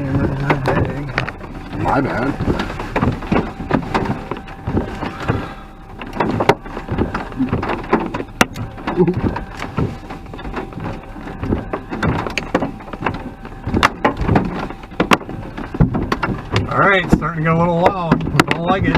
camera in my bag. My bad. Alright, starting to get a little loud. I don't like it.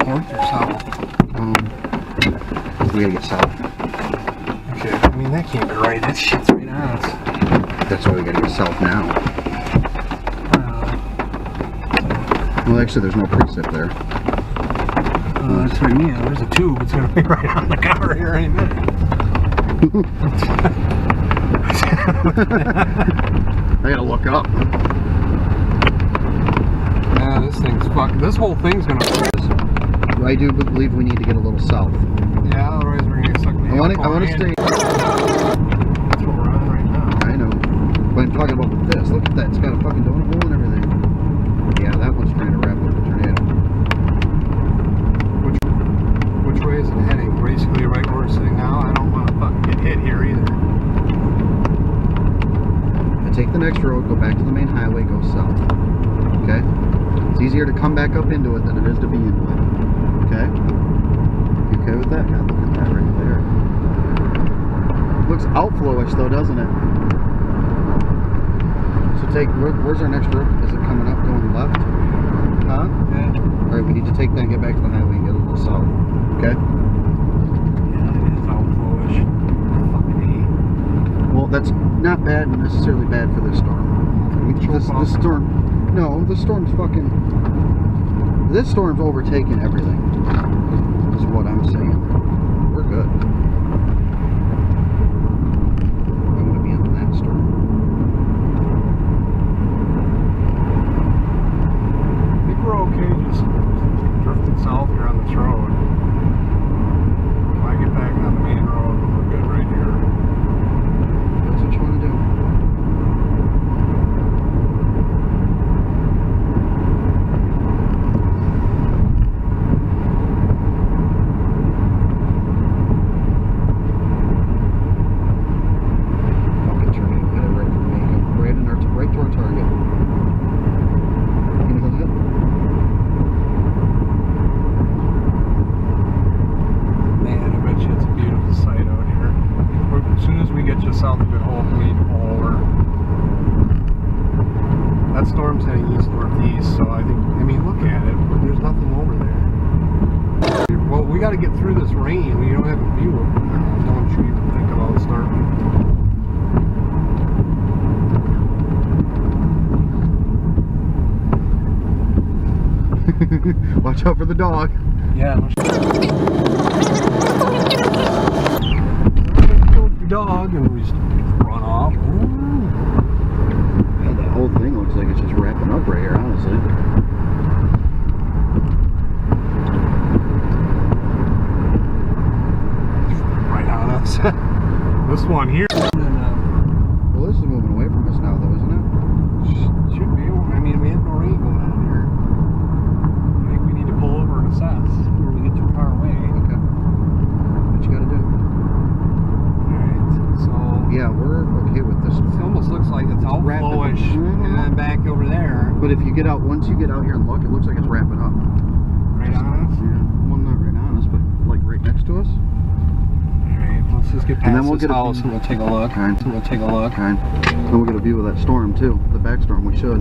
North or south? We gotta get south. Okay, I mean that can't be right. That shit's right on us. That's why we gotta get south now. Well, actually, there's no precip there. That's what I mean. There's a tube. It's gonna be right on the cover here any minute. I gotta look up. Yeah, this thing's fucked. This whole thing's gonna. I do believe we need to get a little south. Yeah, otherwise we're gonna get stuck in the I want to stay. That's what we're on right now. I know. But I'm talking about this. Look at that. It's got a fucking donut hole and everything. Yeah, that one's trying to wrap up the tornado. Which way is it heading? Basically right where we're sitting now. I don't want to fucking get hit here either. Take the next road, go back to the main highway, go south. Okay? It's easier to come back up into it than it is to be into it. Okay? You okay with that? God, look at that right there. Looks outflowish though, doesn't it? So where's our next road? Is it coming up, going left? Huh? Yeah. Alright, we need to take that and get back to the highway and get a little south. Okay? Yeah, it is outflowish. Fucking hate. Well, that's not bad, necessarily bad for this storm. This storm, no, this storm's overtaking everything, is what I'm saying. We're good. I want to be in that storm. I think we're okay just drifting south here on this road. When I get back on the main road, we're good right here. That's what you want to do. Fucking tornado headed right for me. Right to our target. You know that? Man, I bet you it's a beautiful sight out here. As soon as we get just south of Good Hope, we need to pull over. That storm's heading east-northeast, so I mean, look at it. There's nothing over there. Well, we got to get through this rain. We don't have a view of it now. Don't you even think about starting. Watch out for the dog. Yeah. Dog, and we just run off. Yeah, that whole thing looks like it's just wrapping up right here, honestly. Right on us. This one here. Well, this is moving away from us now, though, isn't it? Should be. I mean, we have no rain going on here. I think we need to pull over and assess before we get too far away. Okay. What you gotta do? Alright, so. Yeah, we're okay with this. It almost looks like it's outflowish, and then back over there. But if you get out, once you get out here and look, it looks like it's wrapping up. Right on us? Yeah. Well, not right on us, but like right next to us. Alright, let's just get And then past we'll this get a house view. and we'll take a look. Alright. We'll take a look. Okay. Then we'll get a view of that storm too. The back storm, we should.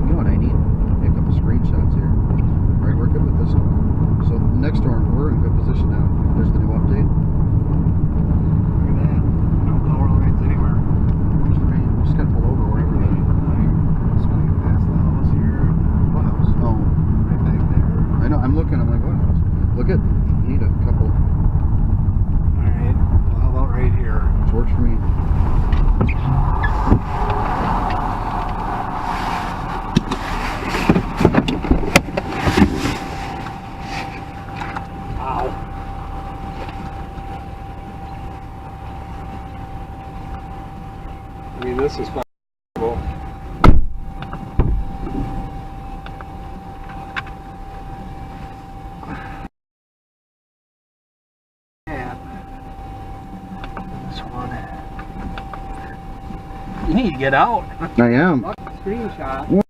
You know what I need? Maybe a couple screenshots here. Alright, we're good with this storm. So the next storm, we're in good position now. There's the new update. Look at that. No power lines anywhere. We just gotta pull over wherever they Let's get past the house here. What house? Oh, Right back there. I know. I'm looking. I'm like, what house? Look at. You need a couple. Alright, well, how about right here? Which works for me. Wow. I mean, this is possible. This one. You need to get out. I am. Screenshot.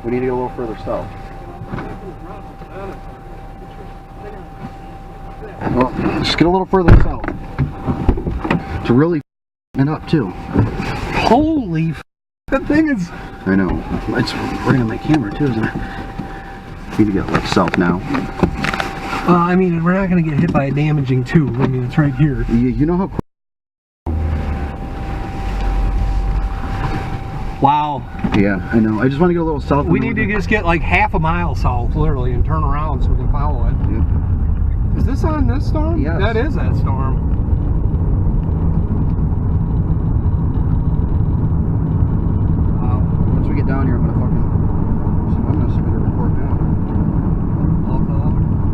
We need to go a little further south. Well, just get a little further south. To really it up too. Holy f, that thing is. I know. It's right on my camera too, isn't it? Need to get like south now. I mean, we're not going to get hit by a damaging tube. I mean, it's right here. You know how. Wow. Yeah, I know. I just want to get a little south. We need to just get like half a mile south, literally, and turn around so we can follow it. Yep. Is this on this storm? Yes. That is that storm. Wow. Once we get down here, I'm gonna submit a report now.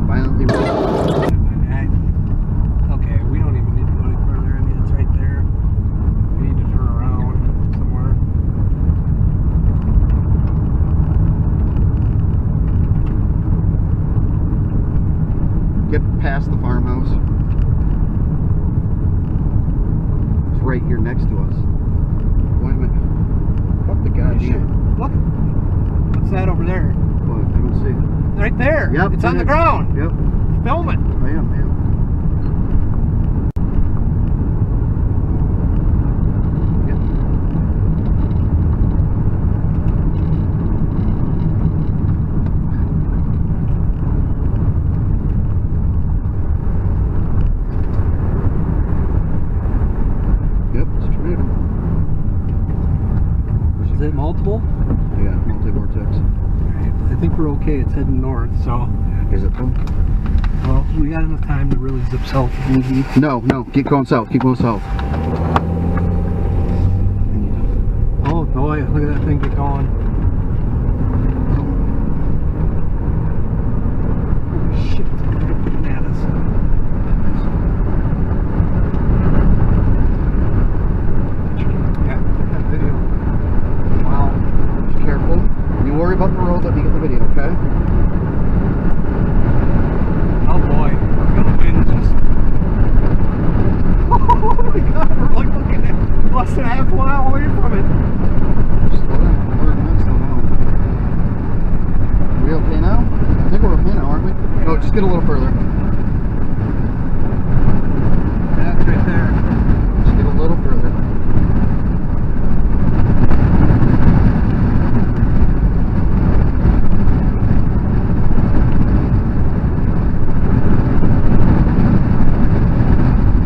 Violently wrong. Okay, we don't even need to go any further. I mean, it's right there. We need to turn around somewhere. Get past the farmhouse. It's right here next to us. Wait a minute. Fuck the goddamn. Look. What's that over there? What? I don't see it. Right there. Yep. It's on the ground. Yep. Film it. I am. Yep. Yep, it's a tornado. Is it multiple? Yeah, multi-vortex. Alright, I think we're okay. It's heading north, so. Is it though? Well, we got enough time to really zip south if we need. No, keep going south. Keep going south. Oh boy, look at that thing get going. Holy shit, it's coming at us. Yeah, that video. Wow. Just careful. You worry about the road, let me get the video, okay? Oh boy, the wind just. Oh my god, we're like looking at less than half a mile away from it. Slow down. We're not slow down. Are we okay now? I think we're okay now, aren't we? No, just get a little further. That's right there. Just get a little further.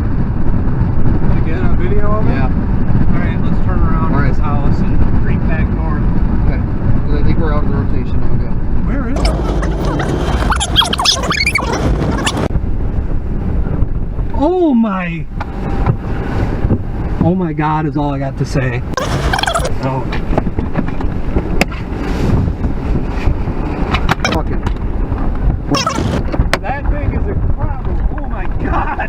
Did you get a video of it? Yeah. Alright, let's turn around to this house and creep back north. Okay. 'Cause I think we're out of the rotation now. Go. Where is it? Oh my! Oh my god is all I got to say. Oh. Fuck it. That thing is a problem. Oh my god!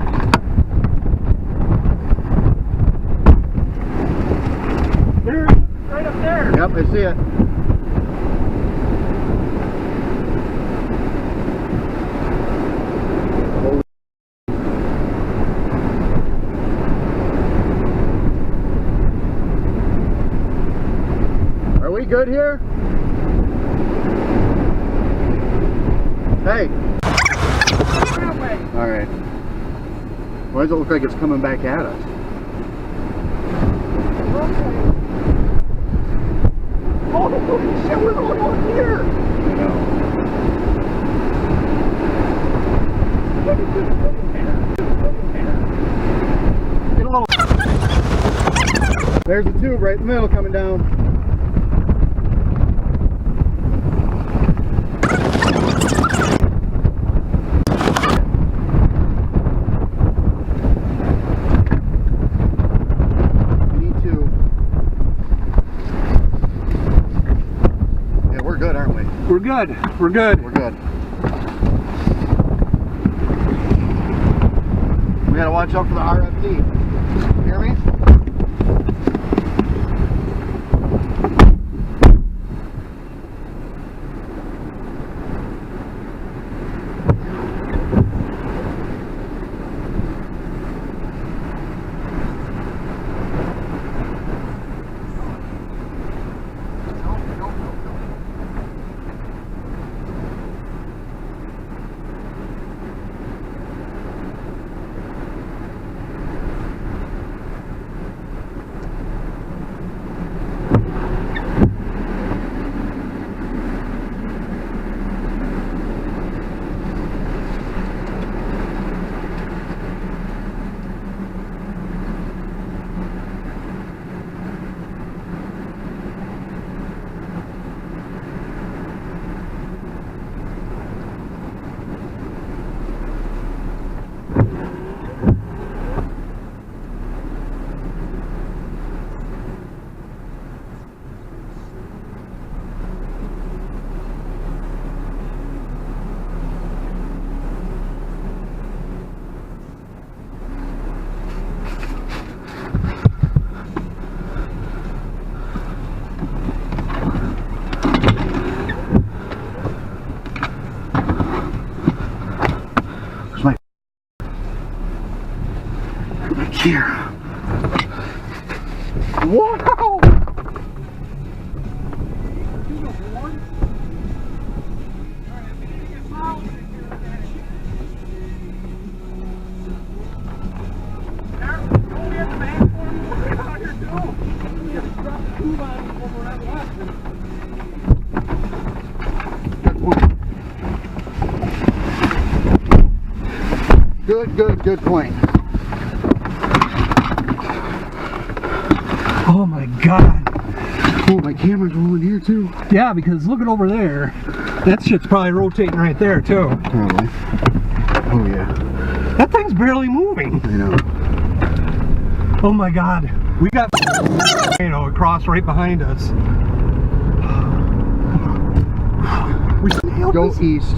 There, right up there. Yep, I see it. good here? Hey. All right. Why does it look like it's coming back at us? Oh, shit, we're going on here. I know. Get a little. There's a tube right in the middle coming down. We need to. Yeah, we're good, aren't we? We're good. We're good. We're good. We gotta watch out for the RFD. Hear me? Here. Wow! Good point. Oh my God. Oh, my camera's rolling here too. Yeah, because look at over there. That shit's probably rotating right there too. Probably. Oh yeah. That thing's barely moving. I know. Oh my God. We got across right behind us. We nailed Go this. east.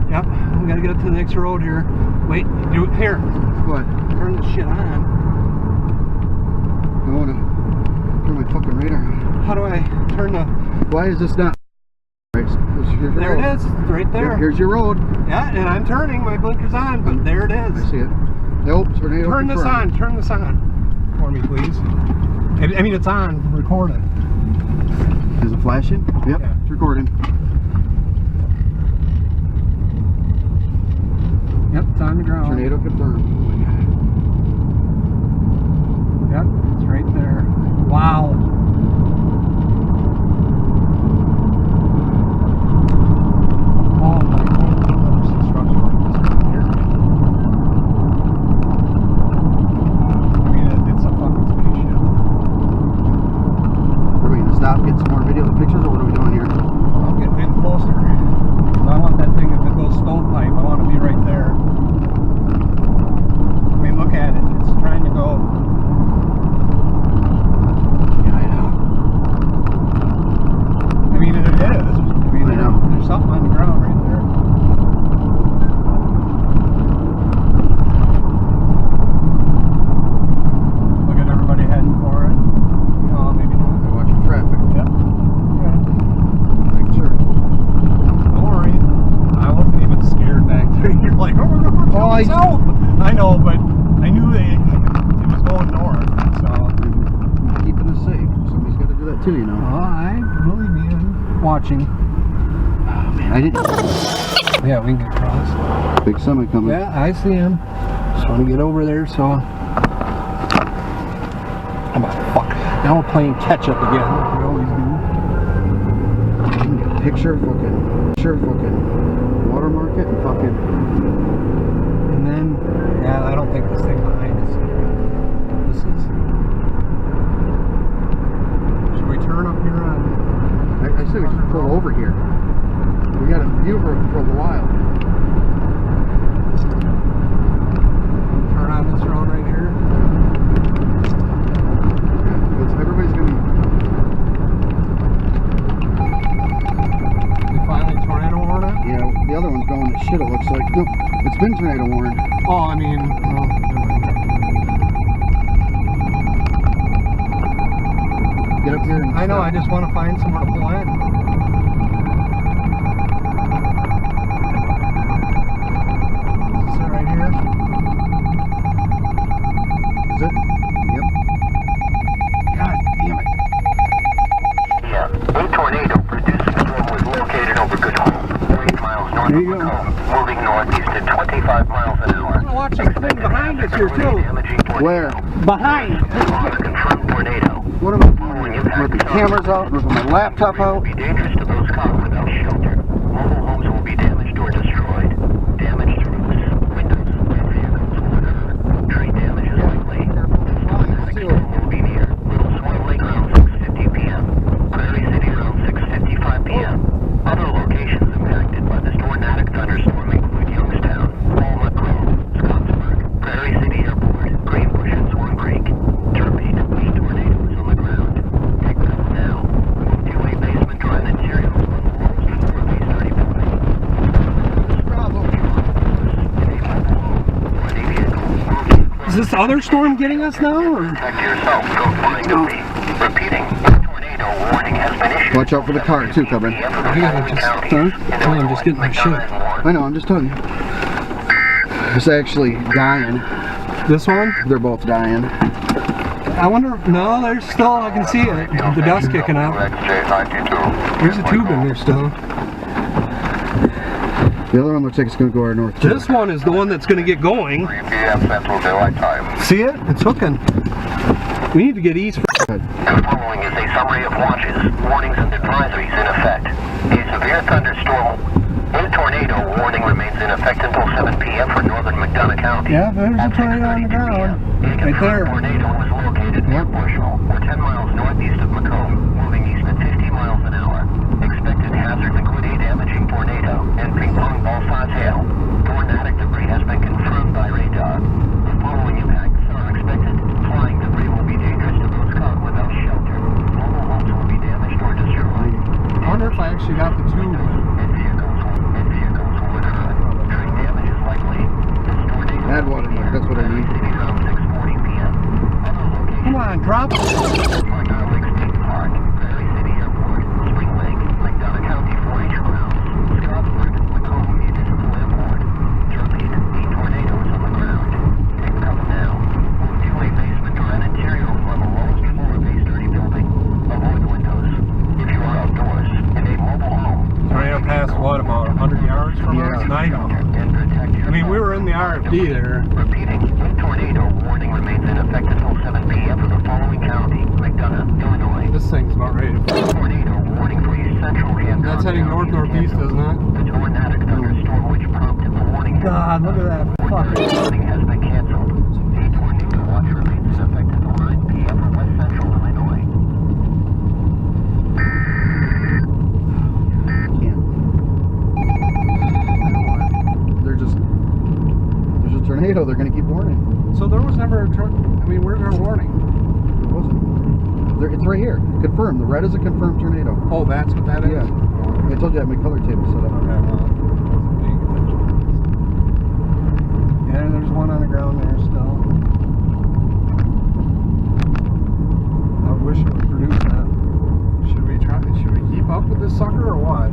Yep. We gotta get up to the next road here. Wait. Do it here. What? Turn this shit on. I wanna turn my fucking radar on. How do I turn the? Why is this not? Right, There it is. It's right there. Here's your road. Yeah, and I'm turning. My blinker's on, but there it is. I see it. Nope, tornado Turn this confirmed. on. Turn this on for me, please. I mean, it's on. Recording. Is it flashing? Yep, Yeah. it's recording. Yep, it's on the ground. Tornado confirmed. Yep, it's right there. Wow. Oh my God, there's some structure like this right here. I mean, it's a fucking spaceship. Are we gonna stop, get some more video pictures, or what are we doing here? I'm getting in closer. I want that thing, if it goes stovepipe, I want to be right there. I mean, look at it. It's trying to go. Yeah, I know. I mean, it is. I mean, I know. There's something on the ground right there. Look at everybody heading for it. Oh, maybe not. I'm watching traffic. Yep. Okay. Make sure. Don't worry. I wasn't even scared back there. You're like, oh, we're going south. I know, but I knew it was going north, so. I'm keeping us safe. Somebody's got to do that too, you know. Oh, I believe you. watching. Oh man, I didn't. Yeah, we can get across. Big semi coming. Yeah, I see him. Just want to get over there, so. Come on, fuck. Now we're playing catch up again. We always do. Picture fucking watermark it and fucking. And then, yeah, I don't think this thing behind us. This is. Should we turn up here on? I say we just pull over here. We got a view for a while. Turn on this road right here. Yeah, because everybody's gonna be. We finally tornado warn it? Yeah, the other one's going to shit. It looks like. Nope, it's been tornado warned. Oh, I mean, well, never mind. Get up here and. I know, I just want to find somewhere to pull in. Is this it right here? Is it? Yep. God damn it. Yeah, a tornado producing storm was located over Good Hope, 8 miles north There of you go. Macomb, moving northeast at 25 miles an hour. I'm watching the thing behind us here, too. Damaging tornado. Where? Behind! On a confirmed tornado. What am I doing? Ripping cameras out, ripping my laptop Will out. be dangerous to those caught without shelter. Mobile homes will be damaged or destroyed. Damage to roofs, windows, and vehicles will occur. Tree damage is likely. Automatic storm will be near. Little Swan Lake around 6:50 p.m. Prairie City around 6:55 p.m. Other locations impacted by this tornadic thunderstorm include Youngstown, Walnut Grove, Scottsburg, Prairie City Airport, Greenbush, and Swan Creek. Repeat, these tornadoes on the ground. Take cover now. Move to a basement dry materials on the lowest floor of a 30 building. Is this other storm getting us now? Or? Protect yourself. Go find a leak. Repeating, a tornado warning has been issued. Watch out for the car too, Cobra. I I'm just getting my shit. I know, I'm just telling you. It's actually dying. This one? They're both dying. I wonder. No, there's still. I can see it. The dust kicking out. There's a tube in there still. The other one looks like it's going to go our north. This one is the one that's going to get going. 3 p.m. Central Daylight Time. See it? It's hooking. We need to get east. The following is a summary of watches, warnings, and advisories in effect. A severe thunderstorm with tornado warning remains in effect until 7 p.m. for northern McDonough County. Yeah, there's a tornado on the ground. Right there. Tornado was located near Bushel, or 10 miles northeast of Macomb, moving east at 50 miles an hour. Expected hazards include a damaging tornado and ping pong ball size hail. Tornadic debris has been confirmed by radar. The following impacts are expected. Flying debris will be dangerous to those caught without shelter. Mobile homes will be damaged or destroyed. I wonder if I actually got the tube. And vehicles will occur. Tree damage is likely. This tornado Add watermark, that's what I need. City around 6:40 p.m. Other locations Come on, drop it. like Isle Lake State Park, Prairie City Airport, Spring Lake, McDonough County 4-H grounds, Scottsburg, Macomb Municipal Airport. Repeat, 8 tornadoes on the ground. Take cover now. Move to a basement or an interior on the lowest floor of a sturdy building. Avoid windows. If you are outdoors in a mobile home, Tornado passed what, about 100 yards from us? Yeah. 90. and protect yourself. I mean, we were in the RFD there. Repeating, a tornado warning remains in effect until 7 p.m. for the following county: McDonough, Illinois. This thing's about ready to fall. Tornado warning for East Central Hancock. That's heading County is north-northeast, canceled. isn't it? The tornadic thunderstorm which prompted the warning. God, look at that fucking. Warning has been canceled. A tornado watch remains in effect until 9 p.m. for West Central Illinois. There's a tornado. They're going to keep warning. So there was never a I mean, where's our warning? It wasn't. It's right here. Confirmed. The red is a confirmed tornado. Oh, that's what that is? Yeah. I told you I had my color table set up. Okay, well, wasn't paying attention. Yeah, there's one on the ground there still. I wish it would produce that. Should we keep up with this sucker or what?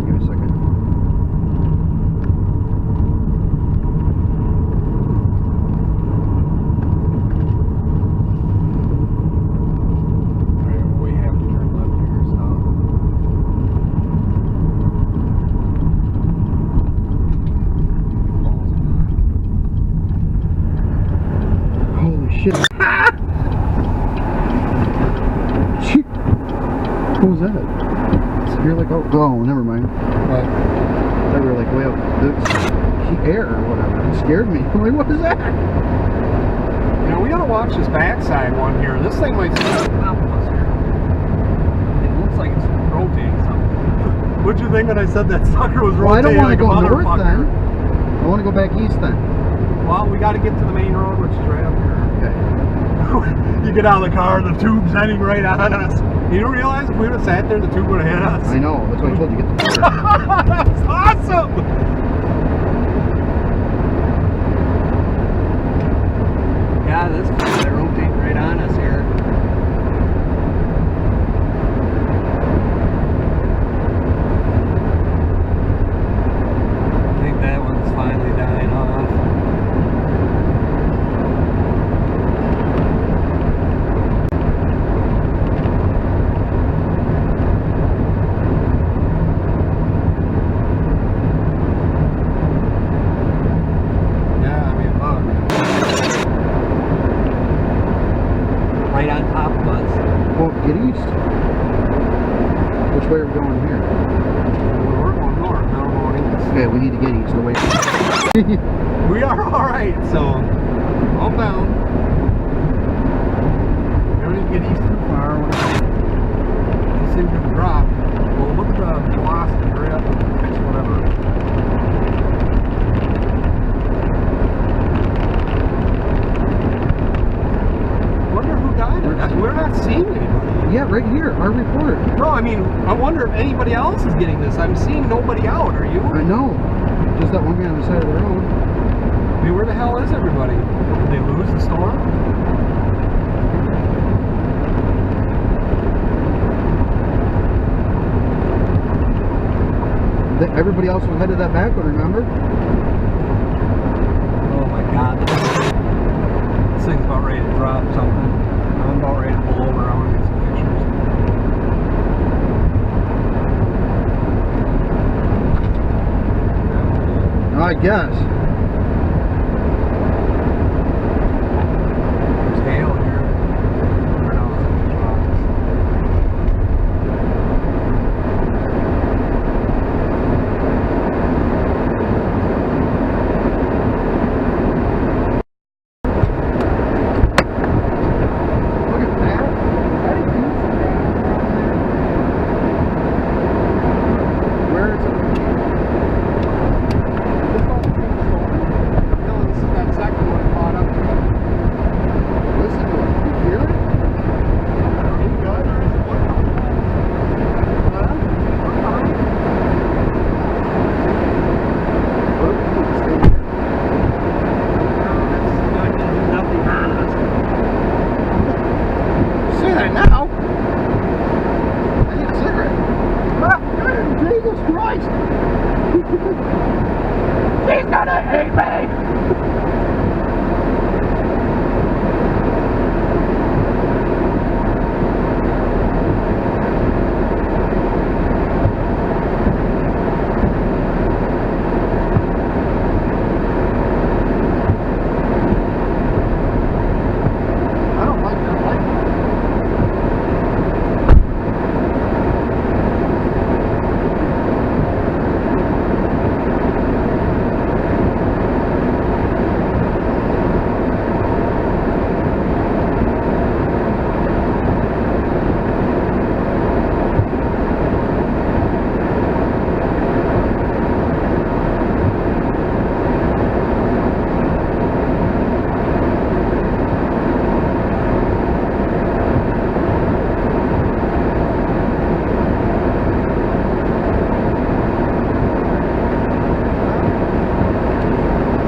Give me a second. We have to turn left here, so. that? You're like, oh, never mind. But I thought we were like way up the air or whatever. It scared me. I'm like, what is that? you know, we gotta watch this backside one here. This thing might sit on top of us here. It looks like it's rotating something. What'd you think when I said that sucker was Well, I don't rotating want to like a go north motherfucker? then. I want to go back east then. Well, we gotta get to the main road, which is right up here. Okay. You get out of the car, the tube's heading right on us. You don't realize if we would have sat there, the tube would have hit us? I know. That's why I told you get the That's awesome! Yeah, this they rotate right on us here. I think that one's finally dying off. Yeah, I mean, look. Right on top of us. Well, get east. Which way are we going here? We're going north, now we're going east. Okay, we need to get east away from We are alright, so calm down. We don't need to get east too far. These things are going to drop. Well, look at the velocity. Hurry up and fix whatever. Wonder who died in that. We're not seeing anybody. Yeah, right here, our report. No, I mean, I wonder if anybody else is getting this. I'm seeing nobody out. Are you? I know. Just that one guy on the side of the road. I mean, where the hell is everybody? Did they lose the storm? Everybody else was headed that back one, remember? Oh my god. This thing's about ready to drop something. I'm about ready to pull over. I want to get some pictures. I guess. There's hail here. Or no, it's clouds. Look at that. That is huge. Where is it? This all came storm. No, this is that second one caught up to it. Listen to it. You hear it? Are you good? Or is it one coming? Huh? One coming? What if we could stay here? It's not going to do nothing on us. Say that now. I need a cigarette. Ah, Jesus Christ! She's gonna hate me! I don't like that light.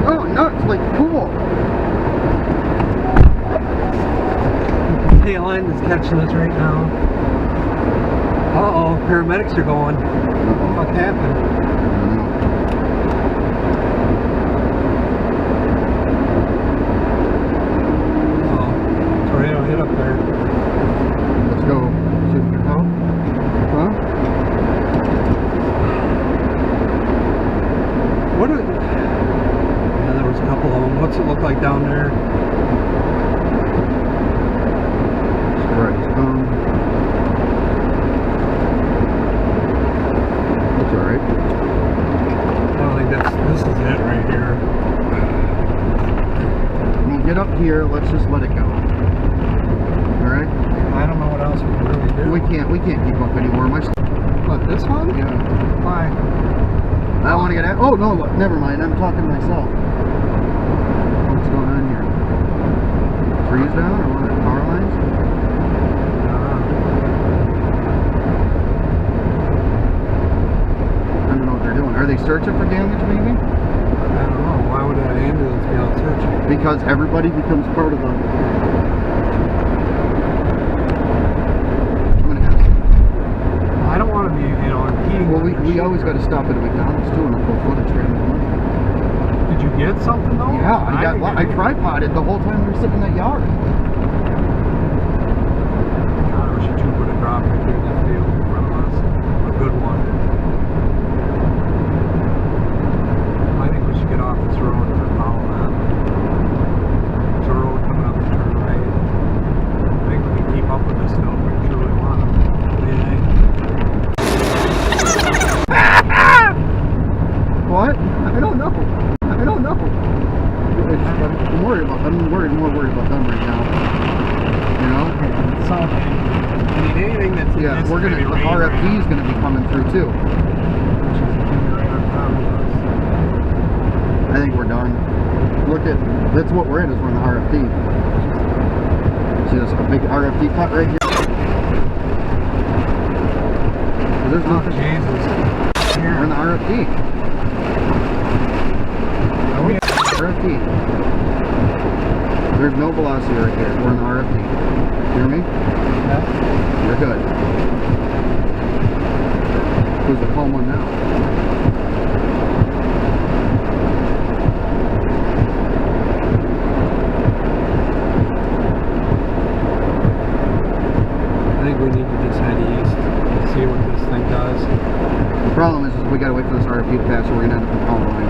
Oh, nuts, like cool. Tail end is catching us right now. Uh-oh, paramedics are going. What the fuck happened? Oh, tornado hit up there. Let's go. See if we can help. Huh? What are... Yeah, there was a couple of them. What's it look like down there? Right. here. Let's just let it go. All right. I don't know what else we can really do. We can't keep up anymore. What, this one? Yeah. Why? I don't want to get out. Oh no, look, never mind. I'm talking to myself. What's going on here? Trees down or what? Power lines? I don't know what they're doing. Are they searching for damage maybe? I don't know. Why would an ambulance be out searching? Because everybody becomes part of the... I'm gonna have some. I don't want to be, impeding. Well, we always got to stop at a McDonald's too and pull footage right in the morning. Did you get something though? Yeah, I tripoded the whole time we were sitting in that yard. God, I wish you two would have dropped right there in that field in front of us. A good one. I think we should get off this road and follow that. It's a road coming up and turn right. I think we can keep up with this still if we truly want to. What do you think? What? I don't know. I don't know. I'm worried about them. I'm more worried about them right now. You know? Something. I mean, anything that's Yeah, this we're gonna. heavy The rain RFD is gonna be coming through too. right on top of us. I think we're done. Look at. That's what we're in. Is we're in the RFD. See, there's a big RFD cut right here. There's Oh, nothing. Jesus. We're in the RFD. Are we? RFD. There's no velocity right here. We're in the RFD. Hear me? Yeah. You're good. Who's the calm one now? I think we need to just head east and see what this thing does. The problem is we gotta wait for this RFD to pass or we're gonna end up in power lines.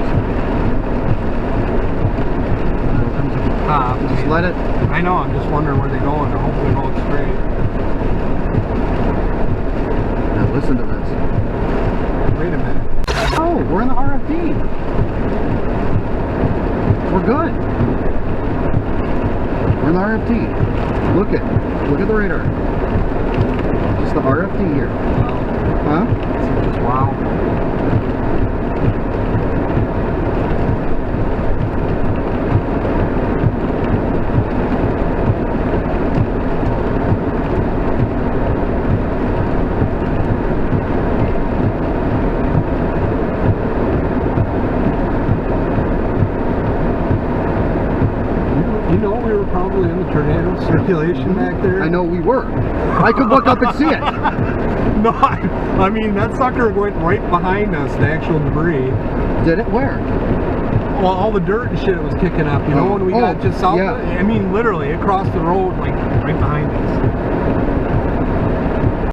Just let it. I know, I'm just wondering where they're going. I hope they're going straight. Now listen to this. Wait a minute. Oh, we're in the RFD. We're good. We're in the RFD. Look at the radar. Just the RFD here. Wow. Huh? Just wow. You know we were probably in the tornado circulation back there. I know we were. I could look up and see it. No, I mean that sucker went right behind us, the actual debris. Did it? Where? Well, all the dirt and shit was kicking up, when we got just south. yeah. I mean, literally, it crossed the road, like, right behind us.